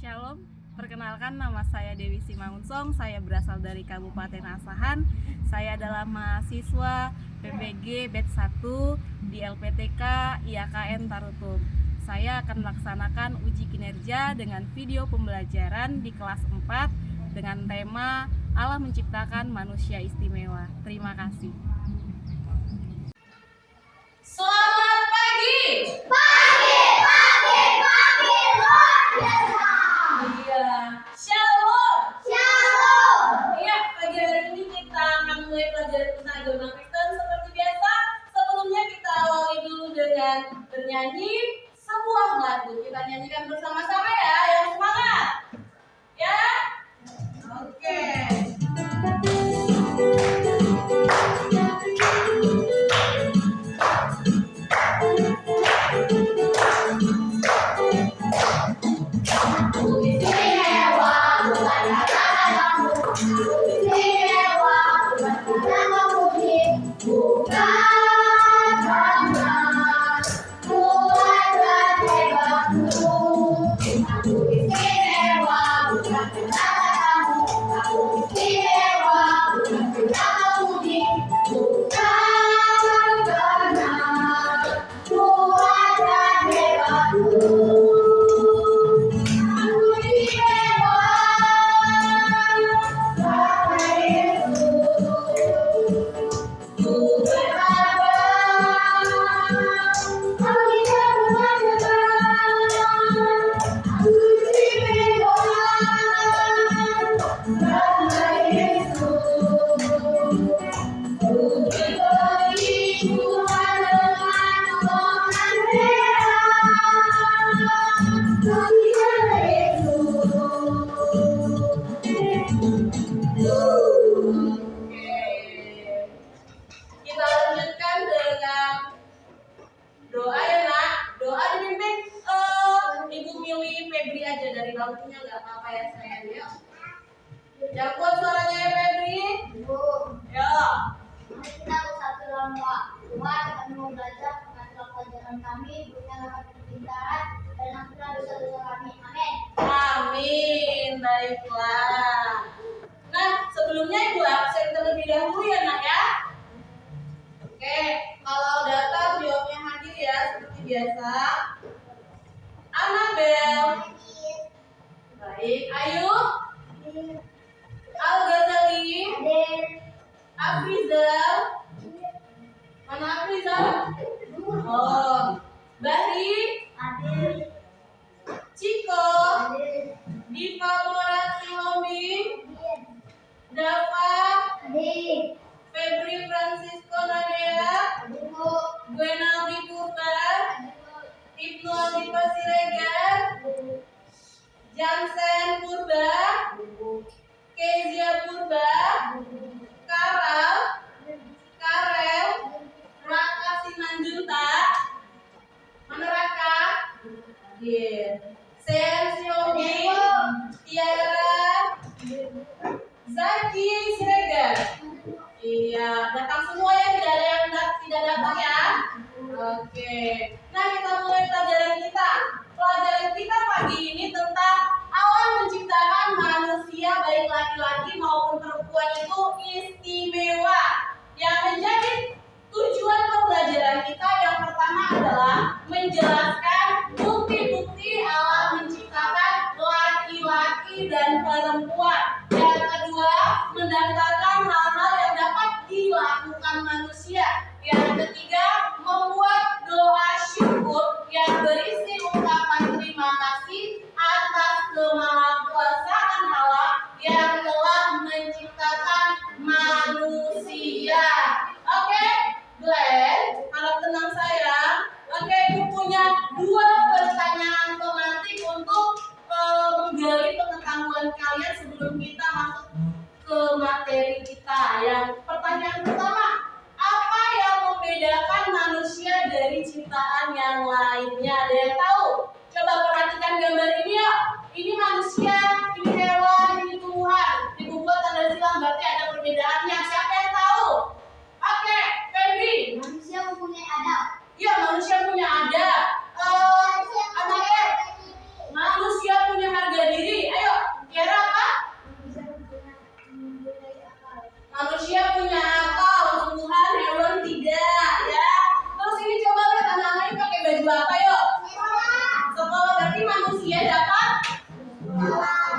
Shalom, perkenalkan nama saya Dewi Simangunsong. Saya berasal dari Kabupaten Asahan. Saya adalah mahasiswa PBG Batch 1 di LPTK IAKN Tarutung. Saya akan melaksanakan uji kinerja dengan video pembelajaran di kelas 4 dengan tema Allah menciptakan manusia istimewa. Terima kasih. Selamat pagi. Iya. Shalom. Iya, pagi hari ini kita akan mulai pelajaran tentang agama Kristen seperti biasa. Sebelumnya kita awali dulu dengan bernyanyi sebuah lagu. Kita nyanyikan bersama-sama ya, yang semangat. Ya? Oke. Kita lanjutkan dengan doa ya nak. Doa dipimpin Ibu Mili Febri aja dari bangkunya, nggak apa-apa ya sayang ya. Yang kuat suaranya ya Febri. Ya. Mari kita bersatu dalam doa. Tuhan, kami mau belajar mengatur pelajaran kami, berikanlah kami kepintaran dan ampunilah dosa-dosa kami. Amin. Amin. Baiklah. Nah, sebelumnya Ibu absen terlebih dahulu ya nak ya. Oke, kalau datang jawabnya hadir ya seperti biasa. Anabel. Baik, Ayu. Al-Ghazali. Afrizal. Mana Afrizal? Oh, Bahri. Ciko. Diva Morati Lombing. Dava. Febri Francisco Nadia. Gwenaldi Purba. Ibnu Aldipa Siregar. Jansen Purba. Kezia Purba. Karel, Raka Simanjunta. Mana Raka? Iya. Sen Siomi, Tiara, Zaki Siregar. Iya, datang semua ya, tidak ada yang tidak datang ya. Oke. Nah, kita mulai pelajaran kita. Pelajaran kita pagi ini tentang Allah menciptakan manusia baik laki-laki maupun perempuan itu istimewa. Yang menjadi tujuan pembelajaran kita yang pertama adalah menjelaskan bukti-bukti Allah menciptakan laki-laki dan perempuan. Yang kedua, mendaftarkan hal-hal yang dapat dilakukan manusia. Yang ketiga, membuat doa syukur yang berisi ungkapan terima kasih atas kemahakuasaan Allah yang telah menciptakan manusia. Oke, Glenn, harap tenang sayang. Oke, Ibu punya 2 pertanyaan pemantik untuk menggali pengetahuan kalian sebelum kita masuk ke materi kita. Yang pertanyaan pertama, apa yang membedakan manusia dari ciptaan yang lainnya? Ada yang tahu? Coba perhatikan gambar ini ya. Ini manusia, ini hewan, ini tumbuhan. Dibuat tanda silang berarti ada perbedaannya. Siapa yang tahu? Oke, Febri. Manusia mempunyai adab. Iya, manusia punya adab. Anaknya, manusia punya harga diri. manusia dapat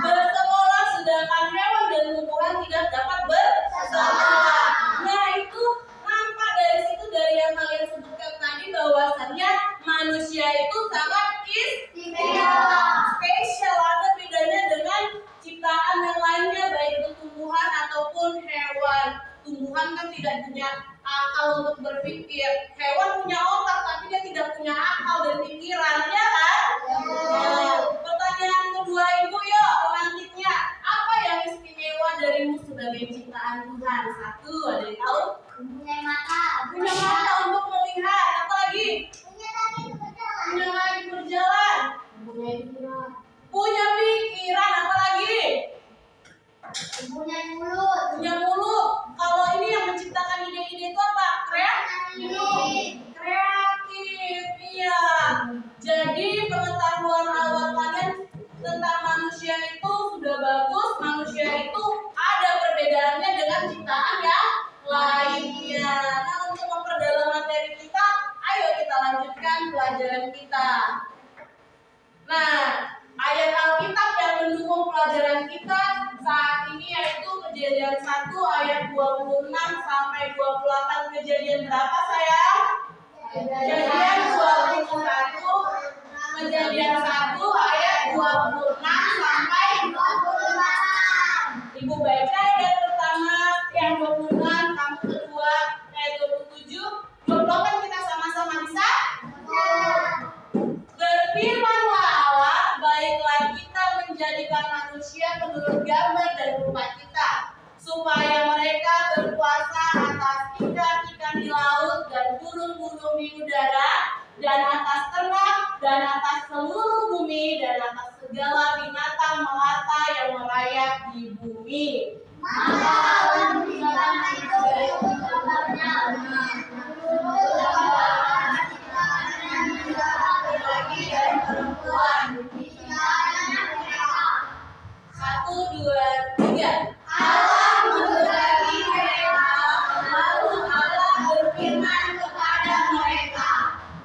bersekolah, sedangkan hewan dan tumbuhan tidak dapat bersekolah. Nah, itu nampak dari situ, dari yang kalian sebutkan tadi, bahwasannya manusia itu sangat istimewa, spesial. Ada bedanya dengan ciptaan yang lainnya, baik itu tumbuhan ataupun hewan. Tumbuhan kan tidak punya akal untuk berpikir. Hewan punya otak, tapi dia tidak punya akal dan pikiran, ya kan? Nah, pertanyaan kedua Ibu, yuk pemantiknya. Apa yang istimewa darimu sebagai ciptaan Tuhan? Satu, ada yang tahu? Punya mata. Punya mata untuk melihat. Apa lagi? Punya kaki untuk berjalan. Punya kaki berjalan. Punya pikiran. Punya pikiran. Apa lagi? Punya mulut. Punya mulut. Kalau ini yang menciptakan ide-ide itu apa? Kreatif. Iya. Jadi pengetahuan awal kalian tentang manusia itu sudah bagus. Manusia itu ada perbedaannya dengan ciptaan yang lainnya. Nah, untuk memperdalam materi kita, ayo kita lanjutkan pelajaran kita. Nah, ayat Alkitab yang mendukung pelajaran kita saat ini yaitu Kejadian 1 ayat 26 sampai 28. Kejadian berapa sayang? Kejadian 21. Kejadian 1 ayat 26 sampai 28. Ibu baca ayat pertama yang 26, kamu kedua ayat 27. Coba kita sama-sama bisa? Berfirmanlah Allah, baiklah kita menjadikan manusia menurut gambar dan rupa kita, supaya mereka berkuasa atas ikan-ikan di laut dan burung-burung di udara, dan atas ternak, dan atas seluruh bumi, dan atas segala binatang melata yang merayap di bumi. Maka Allah menciptakan itu untuk gambarnya. Laki dan perempuan. 1, 2, 3. Allah memberkati mereka, lalu Allah berfirman kepada mereka,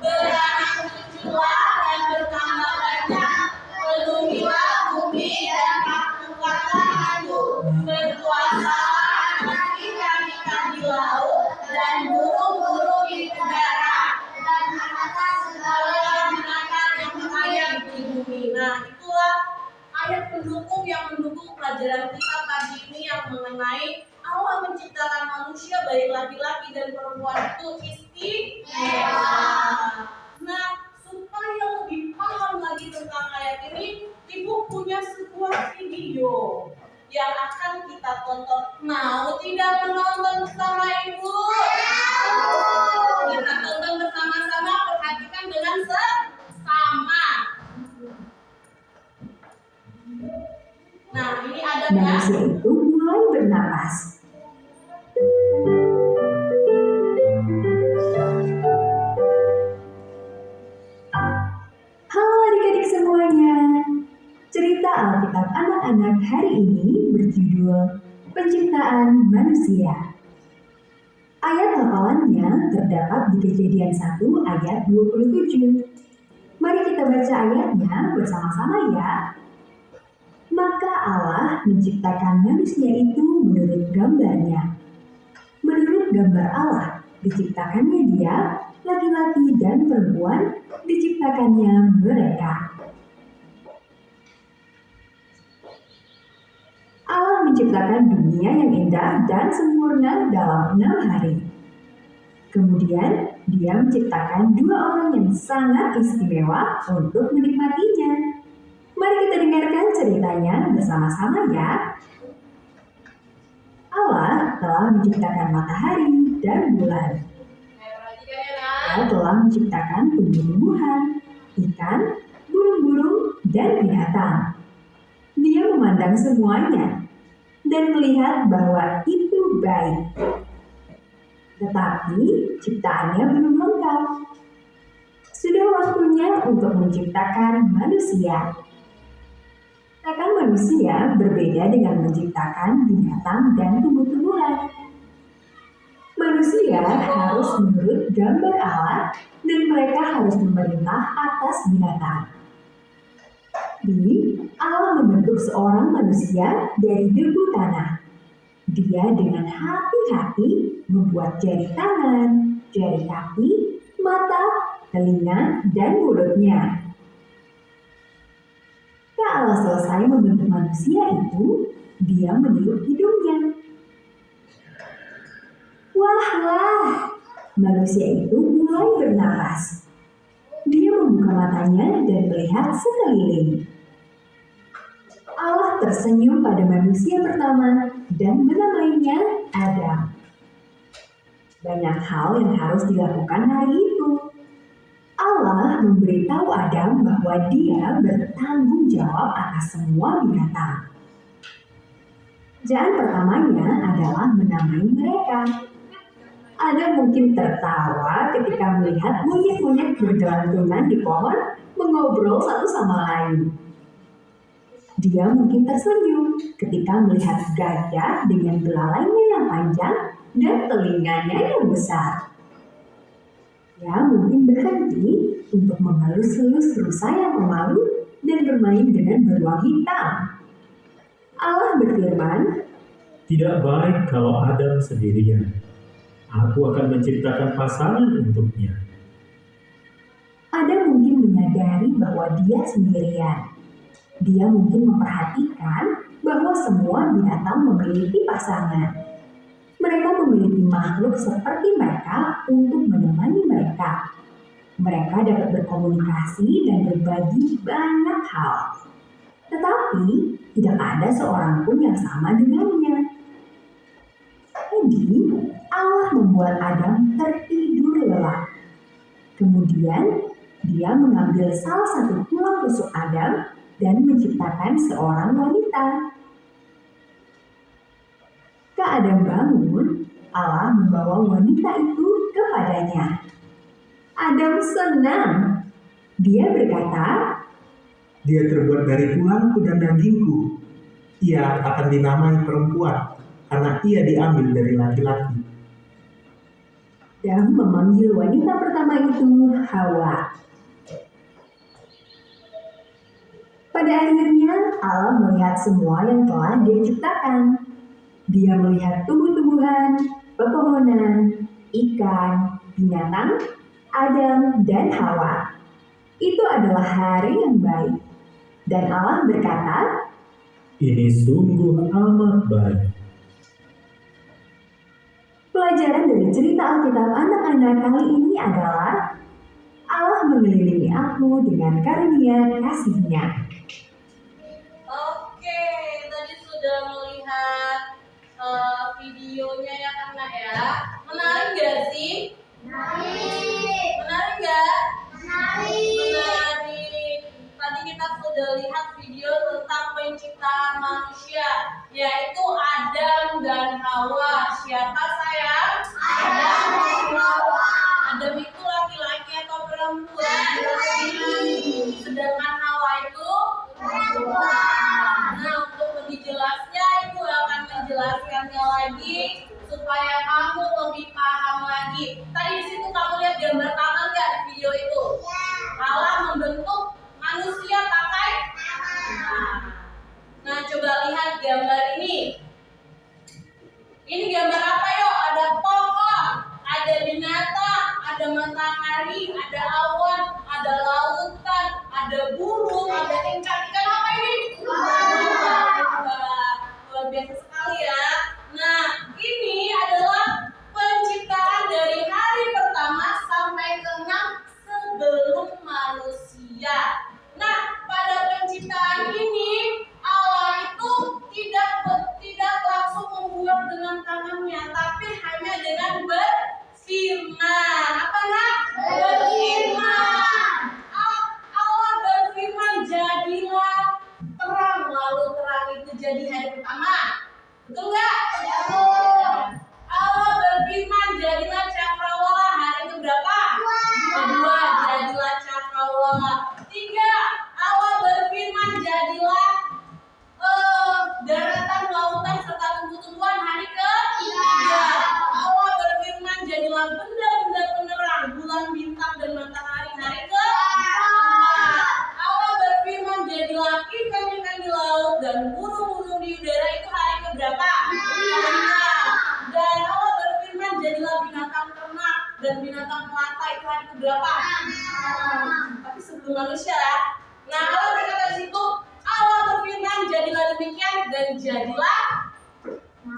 beranak cuculah dan bertambah banyak, penuhilah bumi dan taklukkanlah itu, berkuasalah atas ikan-ikan di laut dan burung-burung di udara, dan atas segala binatang yang merayap di bumi. Nah, itulah ayat pendukung yang mendukung pelajaran kita pagi ini yang mengenai Allah menciptakan manusia baik laki-laki dan perempuan itu istimewa. Nah, supaya lebih paham lagi tentang ayat ini, Ibu punya sebuah video yang akan kita tonton. Mau tidak menonton bersama Ibu? Kita tonton bersama-sama, perhatikan dengan seksama. Nah, ini ada kan? Manusia itu mulai bernapas. Halo adik-adik semuanya. Cerita Alkitab anak-anak hari ini berjudul Penciptaan Manusia. Ayat hafalannya terdapat di Kejadian 1 ayat 27. Mari kita baca ayatnya bersama-sama ya. Maka Allah menciptakan manusia itu menurut gambarnya. Menurut gambar Allah, diciptakannya dia, laki-laki dan perempuan, diciptakannya mereka. Allah menciptakan dunia yang indah dan sempurna dalam 6 hari. Kemudian, dia menciptakan 2 orang yang sangat istimewa untuk menikmatinya. Mari kita dengarkan ceritanya bersama-sama ya. Allah telah menciptakan matahari dan bulan. Dia telah menciptakan tumbuh-tumbuhan, ikan, burung-burung, dan binatang. Dia memandang semuanya dan melihat bahwa itu baik. Tetapi ciptaannya belum lengkap. Sudah waktunya untuk menciptakan manusia. Ciptakan manusia berbeda dengan menciptakan binatang dan tumbuh-tumbuhan. Manusia harus menurut gambar Allah dan mereka harus memerintah atas binatang. Tapi Allah membentuk seorang manusia dari debu tanah. Dia dengan hati-hati membuat jari tangan, jari kaki, mata, telinga, dan mulutnya. Ketika Allah selesai membentuk manusia itu, dia meniup hidungnya. Wah, manusia itu mulai bernapas. Dia membuka matanya dan melihat sekeliling. Allah tersenyum pada manusia pertama dan menamainya Adam. Banyak hal yang harus dilakukan hari itu. Allah memberitahu Adam bahwa dia bertanggung jawab atas semua binatang. Pekerjaan pertamanya adalah menamai mereka. Adam mungkin tertawa ketika melihat monyet-monyet bergelantungan di pohon mengobrol satu sama lain. Dia mungkin tersenyum ketika melihat gajah dengan belalainya yang panjang dan telinganya yang besar. Dia mungkin berhenti untuk mengelus-elus rusa yang pemalu dan bermain dengan beruang hitam. Allah berfirman, Tidak baik kalau Adam sendirian. Aku akan menciptakan pasangan untuknya. Adam mungkin menyadari bahwa dia sendirian. Dia mungkin memperhatikan bahwa semua binatang memiliki pasangan. Mereka memiliki makhluk seperti mereka untuk menemani mereka. Mereka dapat berkomunikasi dan berbagi banyak hal. Tetapi tidak ada seorang pun yang sama dengannya. Jadi, Allah membuat Adam tertidur lelap. Kemudian, dia mengambil salah satu tulang rusuk Adam dan menciptakan seorang wanita. Ketika Adam bangun, Allah membawa wanita itu kepadanya. Adam senang. Dia berkata, Dia terbuat dari tulangku dan dagingku. Ia akan dinamai perempuan, karena ia diambil dari laki-laki. dan memanggil wanita pertama itu Hawa. Pada akhirnya Allah melihat semua yang telah Dia ciptakan. Dia melihat tumbuh-tumbuhan, pepohonan, ikan, binatang, Adam dan Hawa. Itu adalah hari yang baik. Dan Allah berkata, Ini sungguh amat baik. pelajaran dari cerita Alkitab anak-anak kali ini adalah Allah mengelilingi aku dengan karunia kasih-Nya. Oke, tadi sudah melihat videonya ya Karna ya. Menarik gak sih? Menarik gak? Menarik. Tadi kita sudah lihat video tentang penciptaan manusia, yaitu Adam dan Hawa. Siapa sayang? Adam dan Hawa. Adam itu laki-laki atau perempuan? Sedangkan Hawa itu perempuan. Nah, untuk lebih jelasnya Ibu akan menjelaskannya lagi supaya kamu lebih paham lagi. Tadi di situ kamu lihat gambar tangan nggak di video itu? Allah membentuk manusia pakai tangan. Nah, coba lihat gambar ini. Ini gambar apa yuk? Ada pohon, ada binatang, ada matahari, ada awan, ada lautan, ada burung, ada ikan. Ikan apa ini? Luar biasa sekali ya. Nah, ini adalah penciptaan dari hari pertama sampai ke 6 sebelum manusia. Nah, pada penciptaan ini Allah itu tidak langsung membuat dengan tangannya, tapi hanya dengan berfirman. Apa nak? Berfirman. Allah berfirman, jadilah terang, lalu terang itu jadi hari pertama. Betul nggak? Allah berfirman, jadilah cakrawala. Hari itu berapa? Kedua, jadilah cakrawala. 3, Allah berfirman, jadilah daratan, lautan, serta tumbuh-tumbuhan. Hari ke-3, Allah berfirman, jadilah benda-benda penerang, bulan, bintang, dan matahari. Hari ke-4, Allah berfirman, jadilah ikan-ikan di laut dan burung-burung di udara itu hari keberapa? Dan Allah berfirman, jadilah binatang ternak dan binatang melata itu hari keberapa? Tapi sebelum manusia ya. Nah, Allah berkata di situ, Allah berfirman, jadilah demikian dan jadilah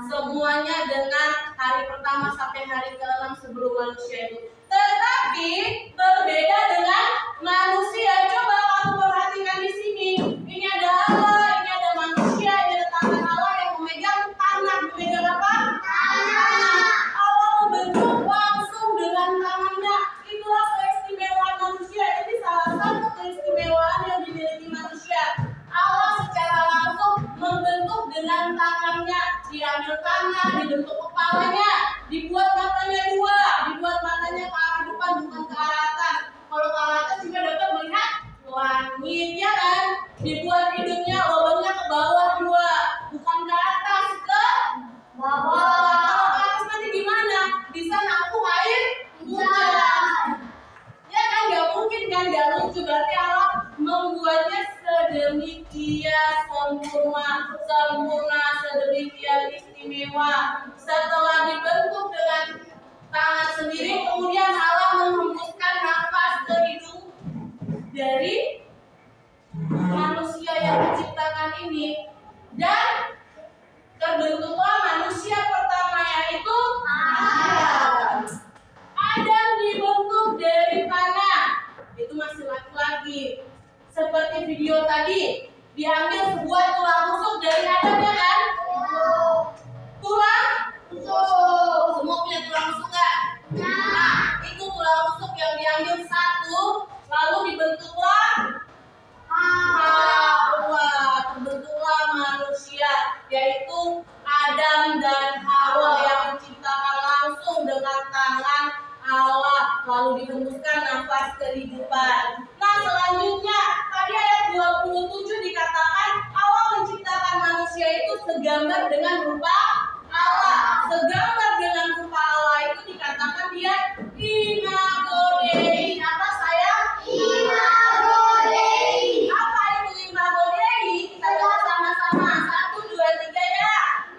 semuanya dengan hari pertama sampai hari ke-6 sebelum manusia itu. Tetapi berbeda dengan manusia. Coba kamu perhatikan di sini. Ini ada Allah, ini ada manusia, ini ada tangan Allah yang memegang tanah. Memegang apa? Tanah. Allah membentuk langsung dengan tangannya. Itulah keistimewaan manusia. Ini salah satu keistimewaan yang dimiliki manusia. Allah secara langsung membentuk dengan tangannya. Diambil tanah, dibentuk kepalanya, dibuat matanya dua, dibuat matanya ke arah depan bukan ke arah atas. Kalau ke arah atas juga dapat melihat langit, ya kan? Dibuat hidungnya, lubangnya ke bawah dua, bukan ke atas, ke bawah. Kalau ke atas nanti gimana? Di sana aku air hujan. Ya kan, nggak mungkin kan, nggak lucu. Berarti Allah membuatnya sedemikian sempurna, sedemikian istimewa. Setelah dibentuk dengan tangan sendiri, kemudian Allah menghembuskan nafas ke hidung dari manusia yang diciptakan ini, dan terbentuklah manusia pertama, yaitu Adam. Adam dibentuk dari tanah, itu masih laki-laki. Seperti video tadi, diambil sebuah tulang rusuk dari Adam, ya kan? Tulang rusuk. Semua punya tulang rusuk nggak? Nah, itu tulang rusuk yang diambil satu, lalu dibentuklah Hawa. Terbentuklah manusia, yaitu Adam dan Hawa yang diciptakan langsung dengan tangan Allah, lalu dihembuskan nafas kehidupan. Nah, selanjutnya tadi ayat 27 dikatakan Allah menciptakan manusia itu segambar dengan rupa Allah. Segambar dengan rupa Allah itu dikatakan dia imago Dei. Apa sayang? Imago Dei. Apa itu imago Dei? Kita baca sama-sama. 1, 2, 3 ya.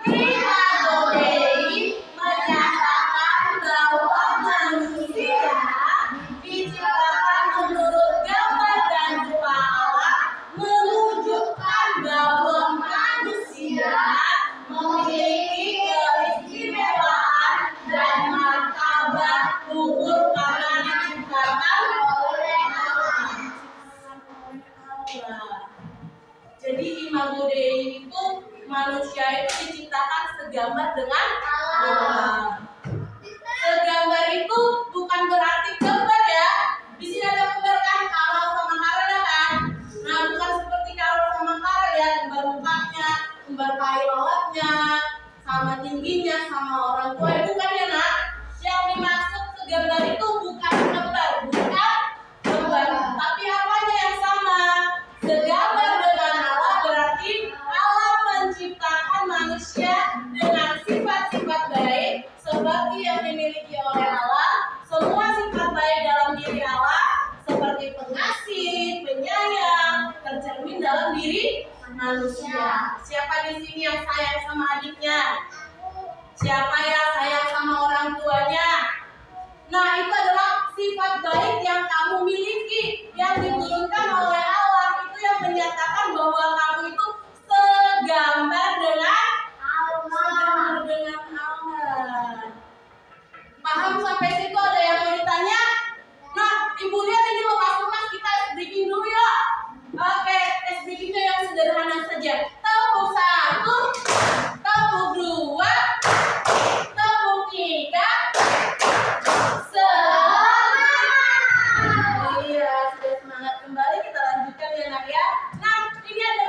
Imago Dei menyatakan bahwa manusia diciptakan menurut gambar dan rupa Allah, menunjukkan bahwa manusia memiliki keistimewaan dan martabat luhur karena diciptakan oleh Allah. Jadi imago Dei itu manusia itu diciptakan segambar dengan Allah. Segambar itu bukan berarti gambar ya. Di sini ada gambar kan, Karol sama Karel kan. Nah, bukan seperti Karol sama Karel ya, gambar mukanya, gambar kayu lalatnya, sama tingginya, sama orang tua. Bukan ya nak. Yang dimaksud segambar itu bukan gambar, tapi apanya yang sama? Segambar dengan Allah berarti Allah menciptakan manusia dengan sifat-sifat baik seperti yang dimiliki oleh Allah. Semua sifat baik dalam diri Allah seperti pengasih, penyayang tercermin dalam diri manusia. Siapa di sini yang sayang sama adiknya? Siapa yang sayang sama orang tuanya? Nah, itu adalah sifat baik yang kamu miliki, yang diturunkan oleh Allah. Itu yang menyatakan bahwa kamu itu segambar dengan Allah. Paham sampai situ? Ada yang mau ditanya? Nah, Ibu lihat ini lepas-lepas, kita tes breaking dulu ya. Oke, tes breakingnya yang sederhana saja. Tepuk 1, tepuk 2, tepuk 3. Semangat. Iya, sudah semangat kembali. Kita lanjutkan ya nak ya. Nah, ini ada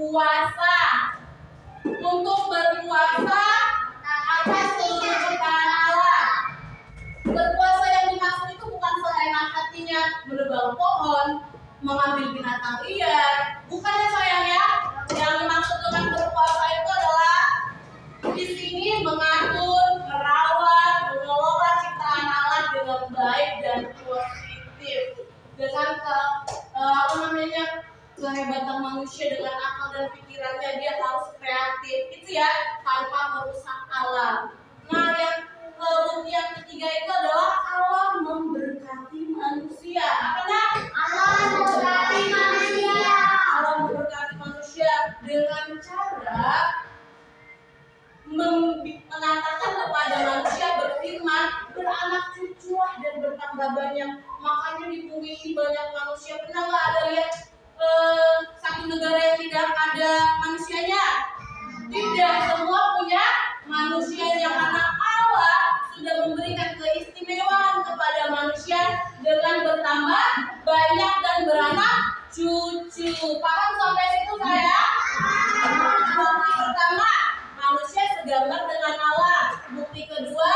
berpuasa. Untuk berpuasa atas seluruh ciptaan Allah. Berpuasa yang dimaksud itu bukan seenak hatinya menebang pohon, mengambil binatang liar. Bukan ya sayang ya. Yang dimaksud dengan berpuasa itu adalah di sini mengatur, merawat, mengelola ciptaan Allah dengan baik dan positif. Dengan kehebatan manusia dengan akal dan pikirannya, dia harus kreatif. Itu ya, tanpa merusak alam. Nah, yang ketiga itu adalah Allah memberkati manusia. Apa nak? Allah memberkati manusia. Allah memberkati manusia dengan cara mengatakan kepada manusia, berfirman, beranak cuculah dan bertambah banyak. Makanya di bumi ini banyak manusia. Pernah nggak ada lihat satu negara yang tidak ada manusianya? Tidak, semua punya manusianya karena Allah sudah memberikan keistimewaan kepada manusia dengan bertambah banyak dan beranak cucu. Paham sampai situ saya? Bukti pertama, manusia segambar dengan Allah. Bukti kedua,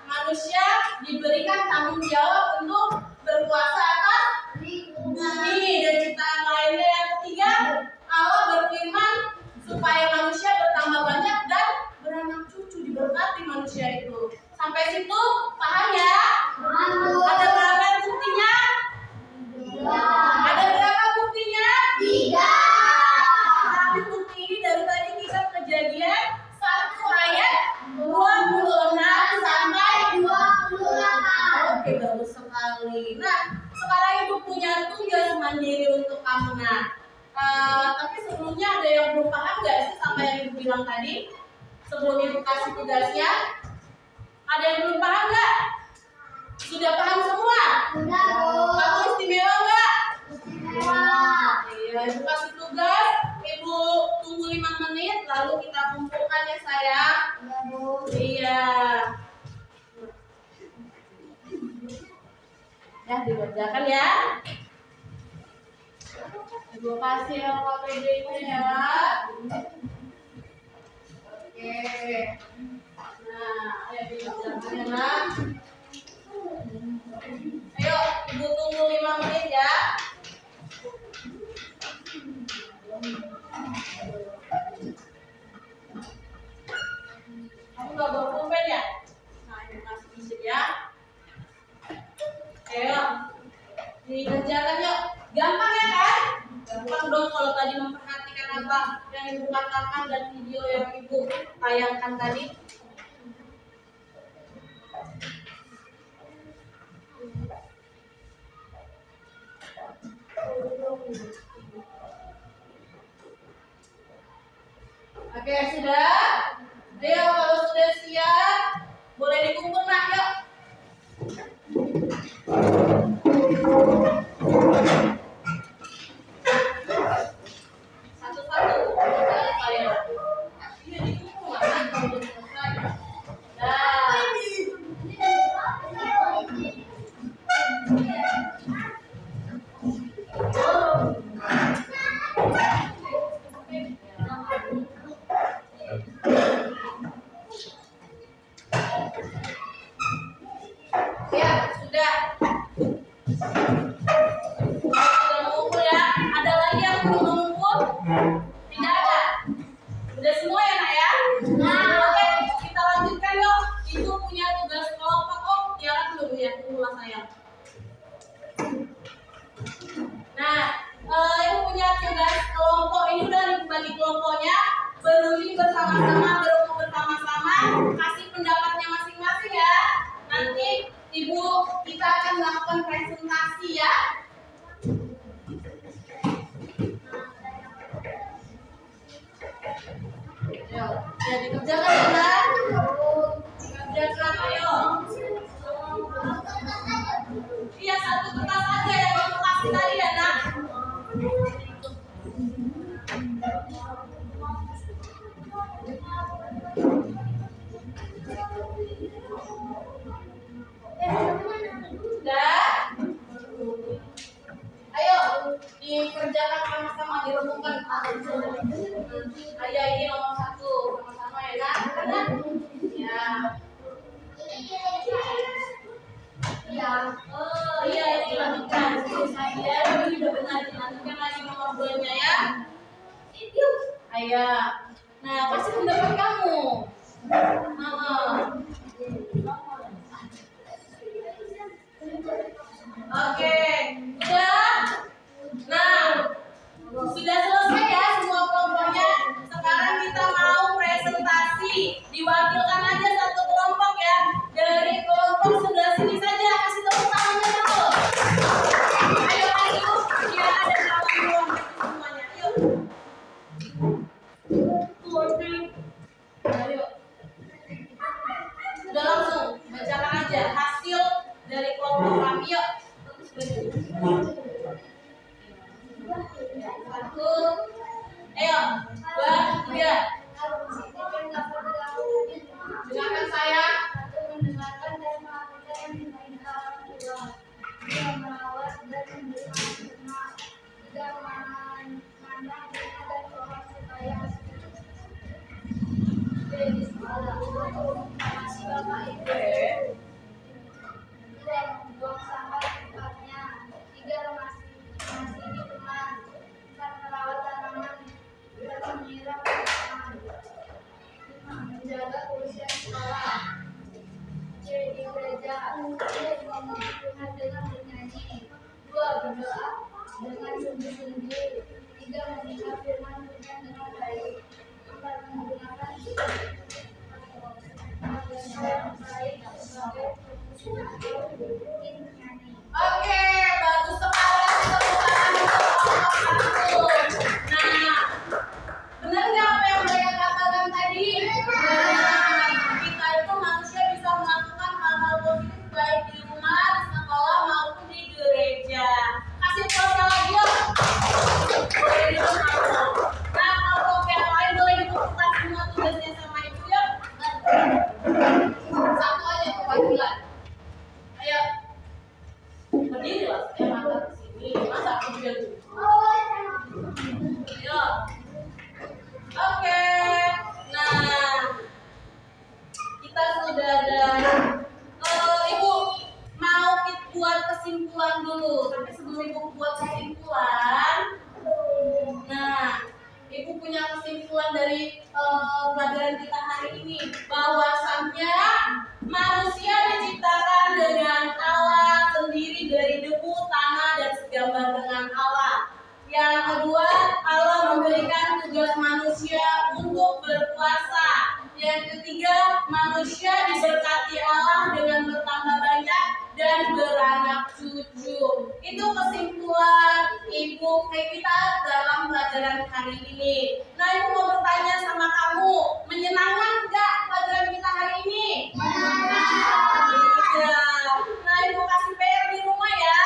manusia diberikan tanggung jawab untuk berkuasa atas bumi dan ciptaan lainnya. Yang ketiga, Allah berfirman supaya manusia bertambah banyak dan beranak cucu, diberkati manusia itu. Sampai situ paham ya? Ada berapa buktinya? Ada berapa buktinya? 3. Tapi bukti ini dari tadi kita Kejadian 1 ayat 26 sampai 28. Oke, bagus sekali. Nah, sekarang ibu punya tugas mandiri untuk kamu. Nah, tapi sebelumnya ada yang belum paham nggak sih sama yang ibu bilang tadi? Sebelum ibu kasih tugasnya, ada yang belum paham nggak? Sudah paham semua? Sudah, Bu. Kamu istimewa nggak? Istimewa. Iya, ibu kasih tugas, ibu tunggu 5 menit, lalu kita kumpulkan ya sayang. Iya, Bu. Iya. Ya, dikerjakan ya. Ibu kasih LKPD-nya ya. Oke. Nah, ayo dikerjakan ya, Nak. Ayo, ibu tunggu 5 menit ya. Kamu nggak bawa pulpen ya? Nah, ibu kasih izin ya. Ayo, dikerjakan yuk. Gampang ya kan? Gampang dong kalau tadi memperhatikan apa yang ibu katakan dan video yang ibu tayangkan tadi. Oke, sudah? Ayo, kalau sudah siap, boleh dikumpul nak, yuk. Satu-satu. Ayo. Iya, dikumpul lah, kan, kalau udah selesai. Dah. Ya, sudah. Sudah mengumpul ya. Ada lagi yang belum mengumpul? Tidak ada. Sudah semua ya, Nak ya? Oke, kita lanjutkan yuk. Ibu punya tugas kelompok. Oh, Tiara belum ya? Tunggulah sayang. Nah, ibu punya tugas kelompok. Ini udah dibagi kelompoknya. Berunding bersama-sama, berkumpul bersama-sama. Kasih pendapatnya masing-masing ya. Nanti ibu kita akan melakukan presentasi ya. Ayo, ya dikerjakan ya. Dikerjakan, ayo. Iya, satu kertas aja yang kamu kasih tadi ya, Nak. Sudah? Ayo, dikerjakan sama-sama, direnungkan Ayah ini nomor 1 sama-sama ya kan? Benar? Ya. Oh iya ini lanjutkan. Ya ini udah benar dilanjutkan lagi nomor 2-nya ya. Ayah. Nah pasti pendapat kamu. Oke, udah. Nah, sudah selesai ya semua kelompoknya. Sekarang kita mau presentasi. Diwakilkan aja satu kelompok ya. Dari kelompok sebelah sini saja. Kasih tepuk tangannya dulu. Ayo. Biar ada kawan-kawan semuanya. Ayo. Sudah langsung bacakan aja hasil dari kelompok kami. Yuk. Satu. Ayo. 2, 3. Dengarkan saya. Mendengarkan dan melakukan yang dimainkan orang tua. Dia merawat dan memberi makan ternak. Tidak memandang hina dan orang supaya jadi sekolah. Masih bapak ibu. Tidak membuang sampah di tempatnya. 3 masih di teman. Bukan merawat tanaman. Tidak menyiram tanaman. 5 menjaga kebersihan sekolah. C. Di gereja. Memohon Tuhan dengan bernyanyi. 2. Berdoa dengan sungguh-sungguh. 3. Mendengar firman Tuhan dengan baik. 4. Menggunakan yang baik sebagai nyanyi. Oke, bagus sekali. Tepuk tangan untuk kelompok 1. Nah, benar nggak apa yang mereka katakan tadi? Benar. Kita itu manusia bisa melakukan hal-hal positif baik di rumah, di sekolah maupun di gereja. Kasih prosesnya lagi yuk. Boleh dibuka. Nah, kelompok yang lain boleh dibuka semua tugasnya sama ibu yuk. Satu aja kewajiban. Ayo. Berdiri lah, mata ke sini. Masa aku biar dulu. Ayo. Oke. Nah, kita sudah ada. Ibu mau kita buat kesimpulan dulu. Tapi sebelum ibu buat kesimpulan, nah, ibu punya kesimpulan dari pelajaran kita hari ini bahwasannya manusia diciptakan dengan Allah sendiri dari debu, tanah dan segambar dengan Allah. Yang kedua, Allah memberikan tugas manusia untuk berpuasa. Yang ketiga, manusia diberkati Allah dengan bertambah banyak dan beranak cucu. Itu kesimpulan ibu kita dalam pelajaran hari ini. Nah, ibu mau bertanya sama kamu, menyenangkan nggak pelajaran kita hari ini? Iya. Nah, ibu kasih PR di rumah ya.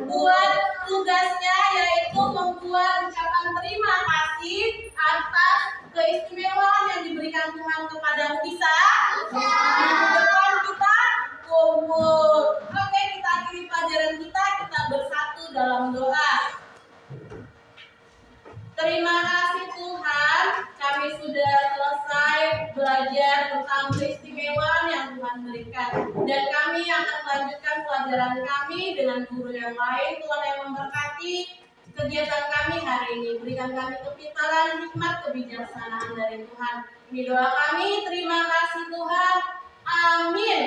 Buat tugasnya yaitu membuat ucapan terima kasih atas keistimewaan yang diberikan Tuhan kepadamu. Bisa? Nah, depan kita kumpul. Oke, kita akhiri pelajaran kita bersatu dalam doa. Terima kasih Tuhan, kami sudah selesai belajar tentang keistimewaan yang Tuhan berikan. Dan kami akan melanjutkan pelajaran kami dengan guru yang lain. Tuhan yang memberkati kegiatan kami hari ini. Berikan kami kepintaran, hikmat, kebijaksanaan dari Tuhan. Ini doa kami, terima kasih Tuhan. Amin.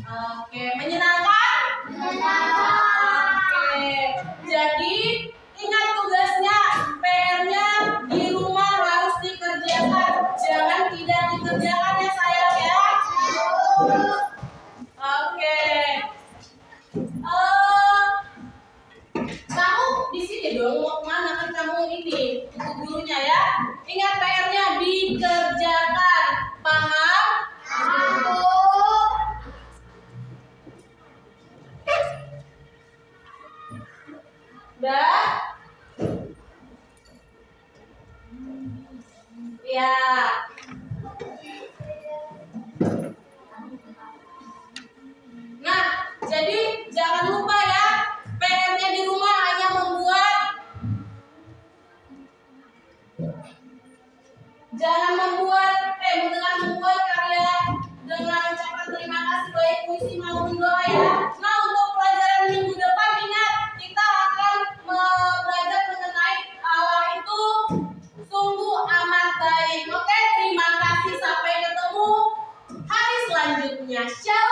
Oke, menyenangkan? Oke, jadi ingat tugasnya, PR-nya di rumah harus dikerjakan. Jangan tidak dikerjakan ya sayang ya. Oke. Kamu di sini dong, mau kemana? Kan kamu ini, ibu gurunya ya. Ingat PR-nya dikerjakan. Paham? Udah? Ya. Nah, jadi jangan lupa ya, PR-nya di rumah hanya membuat baik. Oke, terima kasih. Sampai ketemu hari selanjutnya. Shalom.